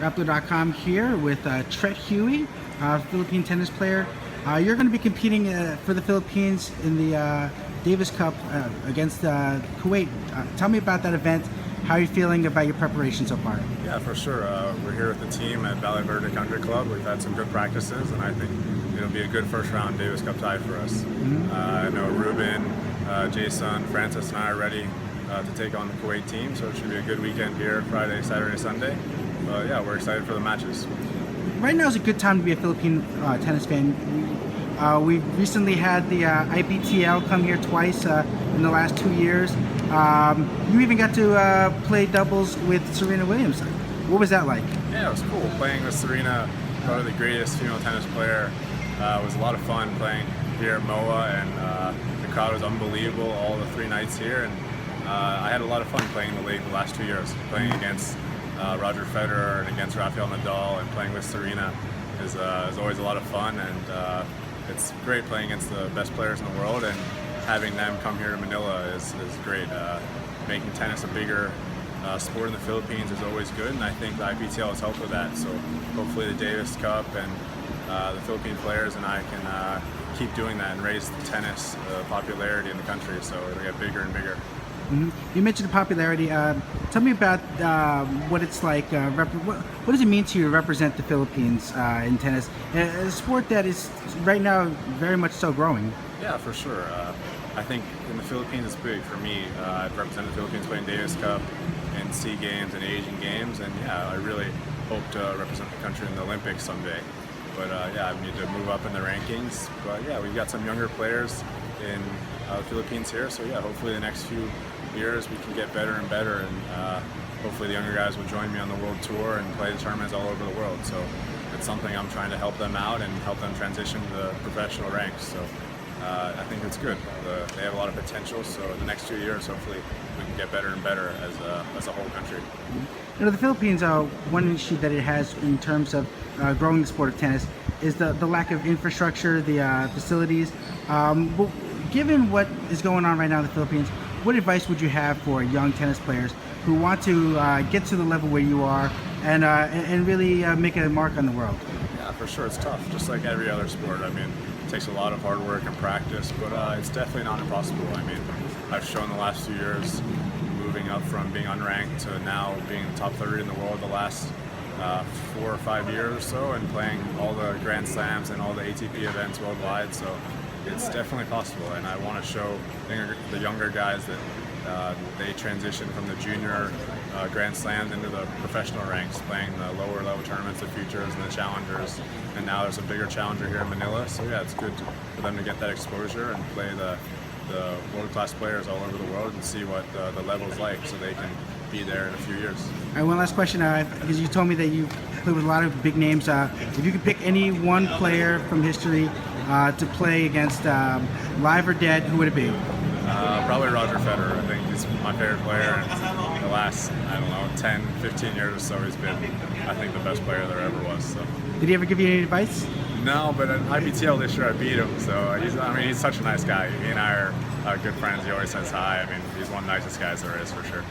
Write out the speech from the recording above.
Rappler.com here with Huey, Philippine tennis player. You're going to be competing for the Philippines in the Davis Cup against Kuwait. Tell me about that event. How are you feeling about your preparation so far? Yeah, for sure. We're here with the team at Valley Verde Country Club. We've had some good practices, and I think it'll be a good first round Davis Cup tie for us. I know Ruben, Jason, Francis, and I are ready to take on the Kuwait team, so it should be a good weekend here, Friday, Saturday, Sunday. Yeah, we're excited for the matches. Right now is a good time to be a Philippine tennis fan. We recently had the IPTL come here twice in the last 2 years. You even got to play doubles with Serena Williams. What was that like? Yeah, it was cool. Playing with Serena, probably the greatest female tennis player. It was a lot of fun playing here at MOA, and the crowd was unbelievable all the 3 nights here. And I had a lot of fun playing in the league the last 2 years, playing against Roger Federer and against Rafael Nadal, and playing with Serena is always a lot of fun, and it's great playing against the best players in the world, and having them come here to Manila is great. Making tennis a bigger sport in the Philippines is always good, and I think the IPTL has helped with that. So hopefully the Davis Cup and the Philippine players and I can keep doing that and raise the tennis popularity in the country, so it'll get bigger and bigger. You mentioned the popularity. Tell me about what it's like. What does it mean to you to represent the Philippines in tennis? A sport that is right now very much so growing. Yeah, for sure. I think in the Philippines it's big for me. I've represented the Philippines playing Davis Cup and SEA Games and Asian Games, and yeah, I really hope to represent the country in the Olympics someday. But yeah, I need to move up in the rankings. But yeah, we've got some younger players in the Philippines here, so yeah, hopefully the next few years we can get better and better, and hopefully the younger guys will join me on the world tour and play the tournaments all over the world. So it's something I'm trying to help them out and help them transition to the professional ranks. So I think it's good. They have a lot of potential, so the next 2 years hopefully we can get better and better as a whole country. You know, the Philippines, one issue that it has in terms of growing the sport of tennis is the lack of infrastructure, the facilities. But given what is going on right now in the Philippines, what advice would you have for young tennis players who want to get to the level where you are and really make a mark on the world? Yeah, for sure. It's tough, just like every other sport. I mean, it takes a lot of hard work and practice, but it's definitely not impossible. I mean, I've shown the last 2 years moving up from being unranked to now being in the top 30 in the world the last 4 or 5 years or so, and playing all the Grand Slams and all the ATP events worldwide. So it's definitely possible, and I want to show the younger guys that they transition from the junior Grand Slams into the professional ranks, playing the lower level tournaments, the Futures and the Challengers, and now there's a bigger challenger here in Manila. So yeah, it's good for them to get that exposure and play the world-class players all over the world and see what the level's like, so they can be there in a few years. All right, one last question, because you told me that you played with a lot of big names. If you could pick any one player from history to play against, live or dead, who would it be? Probably Roger Federer. I think he's my favorite player, and the last, I don't know, 10, 15 years or so, he's been, I think, the best player there ever was. So. Did he ever give you any advice? No, but at IPTL this year I beat him, so he's such a nice guy. He and I are good friends. He always says hi. I mean, he's one of the nicest guys there is, for sure.